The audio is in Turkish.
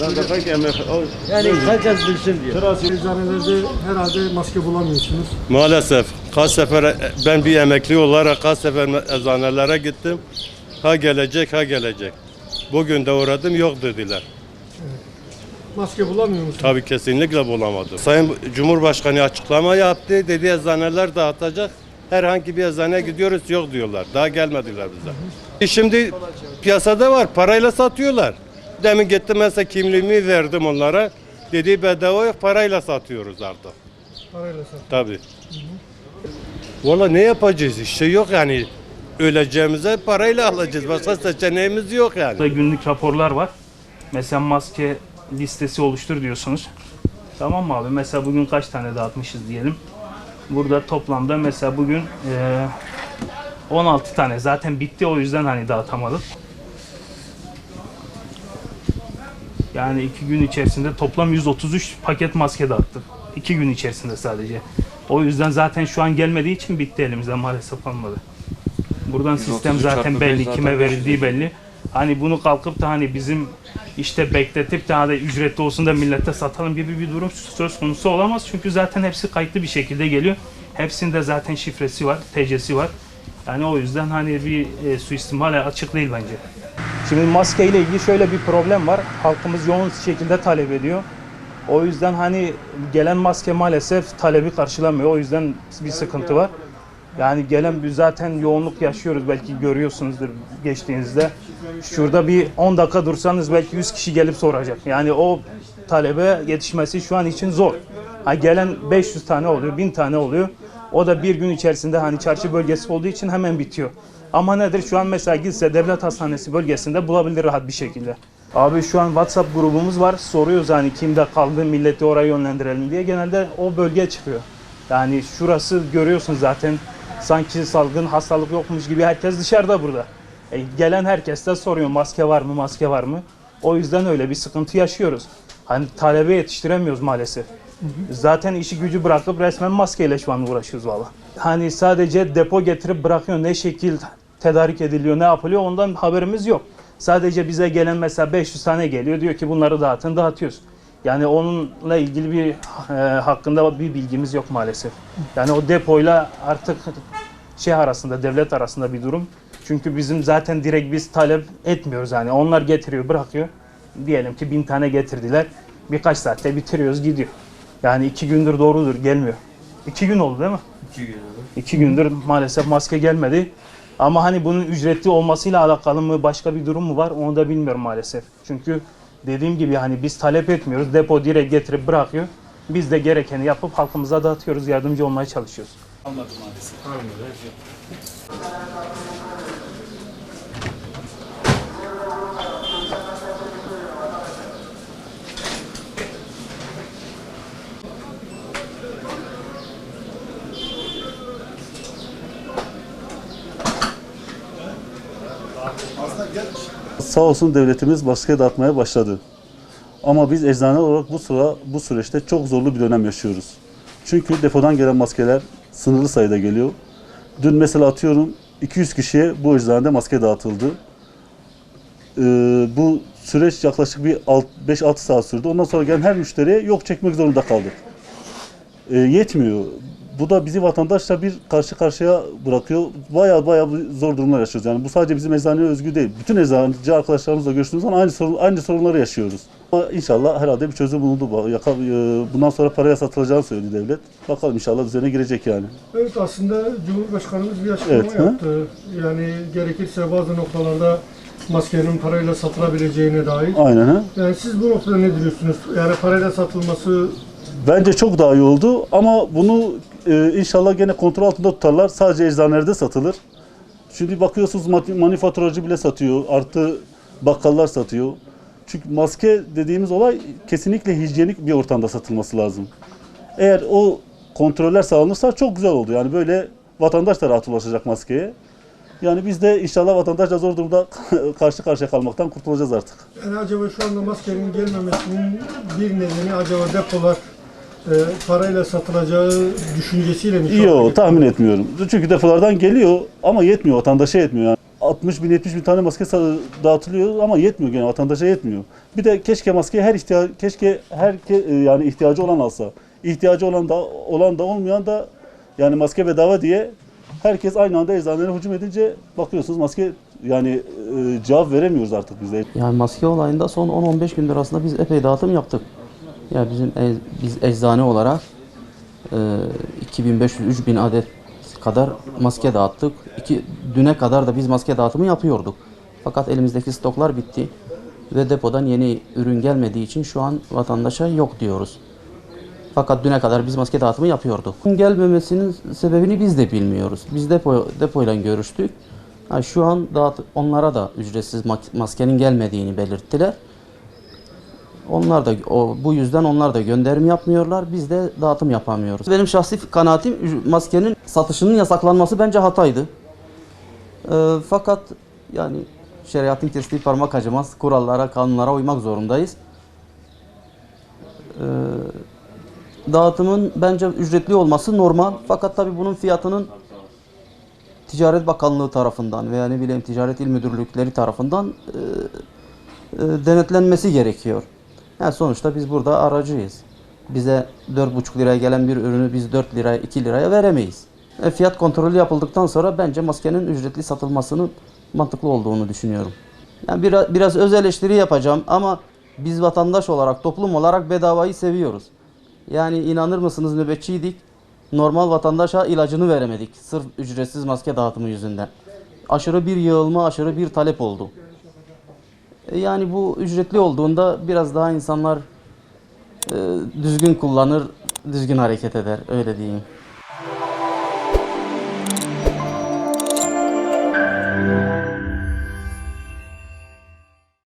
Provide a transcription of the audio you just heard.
Yani herkes bilsin diye. Eczanelerde herhalde maske bulamıyorsunuz. Maalesef kaç sefer ben bir emekli olarak kaç sefer eczanelere gittim. Ha gelecek ha gelecek. Bugün de uğradım yok dediler. Maske bulamıyor musunuz? Tabii kesinlikle bulamadım. Sayın Cumhurbaşkanı açıklama yaptı. Dedi eczaneler dağıtacak. Herhangi bir eczaneye gidiyoruz yok diyorlar. Daha gelmediler bize. Şimdi piyasada var parayla satıyorlar. Demin gittim mesela kimliğimi verdim onlara. Dedi bedava yok parayla satıyoruz artık. Parayla satın. Tabii. Valla ne yapacağız işte yok yani. Öleceğimize parayla alacağız. Başka seçeneğimiz yok yani. Burada günlük raporlar var. Mesela maske listesi oluştur diyorsunuz. Tamam mı abi? Mesela bugün kaç tane dağıtmışız diyelim. Burada toplamda mesela bugün 16 tane zaten bitti o yüzden hani dağıtamadık. Yani 2 gün içerisinde toplam 133 paket maske dağıttık. 2 gün içerisinde sadece. O yüzden zaten şu an gelmediği için bitti elimizden maalesef almadı. Buradan sistem zaten belli, kime verildiği belli. Hani bunu kalkıp da hani bizim işte bekletip de hani ücretli olsun da millete satalım gibi bir durum söz konusu olamaz. Çünkü zaten hepsi kayıtlı bir şekilde geliyor. Hepsinde zaten şifresi var, TC'si var. Yani o yüzden hani bir suistimal açık değil bence. Şimdi maske ile ilgili şöyle bir problem var. Halkımız yoğun şekilde talep ediyor. O yüzden hani gelen maske maalesef talebi karşılamıyor. O yüzden bir sıkıntı var. Yani gelen zaten yoğunluk yaşıyoruz belki görüyorsunuzdur geçtiğinizde. Şurada bir 10 dakika dursanız belki 100 kişi gelip soracak. Yani o talebe yetişmesi şu an için zor. Ha gelen 500 tane oluyor, 1000 tane oluyor. O da bir gün içerisinde hani çarşı bölgesi olduğu için hemen bitiyor. Ama nedir şu an mesela gitse devlet hastanesi bölgesinde bulabilir rahat bir şekilde. Abi şu an WhatsApp grubumuz var. Soruyoruz hani kimde kaldı milleti oraya yönlendirelim diye. Genelde o bölge çıkıyor. Yani şurası görüyorsun zaten sanki salgın hastalık yokmuş gibi herkes dışarıda burada. Gelen herkes de soruyor maske var mı maske var mı? O yüzden öyle bir sıkıntı yaşıyoruz. Hani talebe yetiştiremiyoruz maalesef. Zaten işi gücü bırakıp resmen maskeyle şu an uğraşıyoruz valla. Hani sadece depo getirip bırakıyor ne şekil tedarik ediliyor ne yapılıyor ondan haberimiz yok. Sadece bize gelen mesela 500 tane geliyor diyor ki bunları dağıtın dağıtıyoruz. Yani onunla ilgili bir hakkında bir bilgimiz yok maalesef. Yani o depoyla artık arasında devlet arasında bir durum. Çünkü bizim zaten direkt biz talep etmiyoruz yani onlar getiriyor bırakıyor. Diyelim ki 1000 tane getirdiler. Birkaç saatte bitiriyoruz gidiyor. Yani 2 gündür doğrudur gelmiyor. 2 gün oldu değil mi? 2 gün oldu. 2 gündür maalesef maske gelmedi. Ama hani bunun ücretli olmasıyla alakalı mı başka bir durum mu var onu da bilmiyorum maalesef. Çünkü dediğim gibi hani biz talep etmiyoruz. Depo direkt getirip bırakıyor. Biz de gerekeni yapıp halkımıza dağıtıyoruz. Yardımcı olmaya çalışıyoruz. Anladım maalesef. Sağ olsun devletimiz maske dağıtmaya başladı. Ama biz eczane olarak bu süreçte çok zorlu bir dönem yaşıyoruz. Çünkü depodan gelen maskeler sınırlı sayıda geliyor. Dün mesela atıyorum 200 kişiye bu eczanede maske dağıtıldı. Bu süreç yaklaşık bir 5-6 saat sürdü. Ondan sonra gelen her müşteriye yok çekmek zorunda kaldık. Yetmiyor. Bu da bizi vatandaşla bir karşı karşıya bırakıyor. Bayağı zor durumlar yaşıyoruz. Yani bu sadece bizim eczaneye özgü değil. Bütün eczaneci arkadaşlarımızla görüştüğümüz zaman aynı sorunları yaşıyoruz. Ama inşallah herhalde bir çözüm bulundu. Bundan sonra paraya satılacağını söyledi devlet. Bakalım inşallah üzerine girecek yani. Evet aslında Cumhurbaşkanımız bir açıklama yaptı. Yani gerekirse bazı noktalarda maskenin parayla satılabileceğine dair. Aynen. Ha? Yani siz bu noktada ne diyorsunuz? Yani parayla satılması... Bence çok daha iyi oldu ama bunu inşallah gene kontrol altında tutarlar. Sadece eczanelerde satılır. Şimdi bakıyorsunuz manifaturacı bile satıyor. Artı bakkallar satıyor. Çünkü maske dediğimiz olay kesinlikle hijyenik bir ortamda satılması lazım. Eğer o kontroller sağlanırsa çok güzel oldu. Yani böyle vatandaş da rahat ulaşacak maskeye. Yani biz de inşallah vatandaşla zor durumda karşı karşıya kalmaktan kurtulacağız artık. Yani acaba şu anda maskenin gelmemesinin bir nedeni acaba depolar parayla satılacağı düşüncesiyle mi? Yok tahmin etmiyorum. Çünkü depolardan geliyor ama yetmiyor, vatandaşa yetmiyor. Yani 60 bin 70 bin tane maske dağıtılıyor ama yetmiyor, yani vatandaşa yetmiyor. Bir de keşke maske yani ihtiyacı olan alsa. İhtiyacı olan da olmayan da, yani maske bedava diye herkes aynı anda eczanelere hücum edince bakıyorsunuz maske, yani cevap veremiyoruz artık biz de. Yani maske olayında son 10-15 gündür aslında biz epey dağıtım yaptık. Yani biz eczane olarak 2500-3000 adet kadar maske dağıttık. Düne kadar da biz maske dağıtımı yapıyorduk. Fakat elimizdeki stoklar bitti ve depodan yeni ürün gelmediği için şu an vatandaşa yok diyoruz. Fakat düne kadar biz maske dağıtımı yapıyorduk. Gelmemesinin sebebini biz de bilmiyoruz. Biz depoyla görüştük. Şu an onlara da ücretsiz maskenin gelmediğini belirttiler. Onlar da bu yüzden onlar da gönderim yapmıyorlar. Biz de dağıtım yapamıyoruz. Benim şahsi kanaatim maskenin satışının yasaklanması bence hataydı. Fakat yani şeriatın kestiği parmak acımaz. Kurallara, kanunlara uymak zorundayız. Dağıtımın bence ücretli olması normal. Fakat tabii bunun fiyatının Ticaret Bakanlığı tarafından veya ne bileyim Ticaret İl Müdürlükleri tarafından denetlenmesi gerekiyor. Yani sonuçta biz burada aracıyız. Bize 4,5 liraya gelen bir ürünü biz 4 liraya, 2 liraya veremeyiz. Fiyat kontrolü yapıldıktan sonra bence maskenin ücretli satılmasının mantıklı olduğunu düşünüyorum. Yani biraz öz eleştiri yapacağım ama biz vatandaş olarak, toplum olarak bedavayı seviyoruz. Yani inanır mısınız, nöbetçiydik. Normal vatandaşa ilacını veremedik. Sırf ücretsiz maske dağıtımı yüzünden. Aşırı bir yığılma, aşırı bir talep oldu. Yani bu ücretli olduğunda biraz daha insanlar düzgün kullanır, düzgün hareket eder. Öyle diyeyim.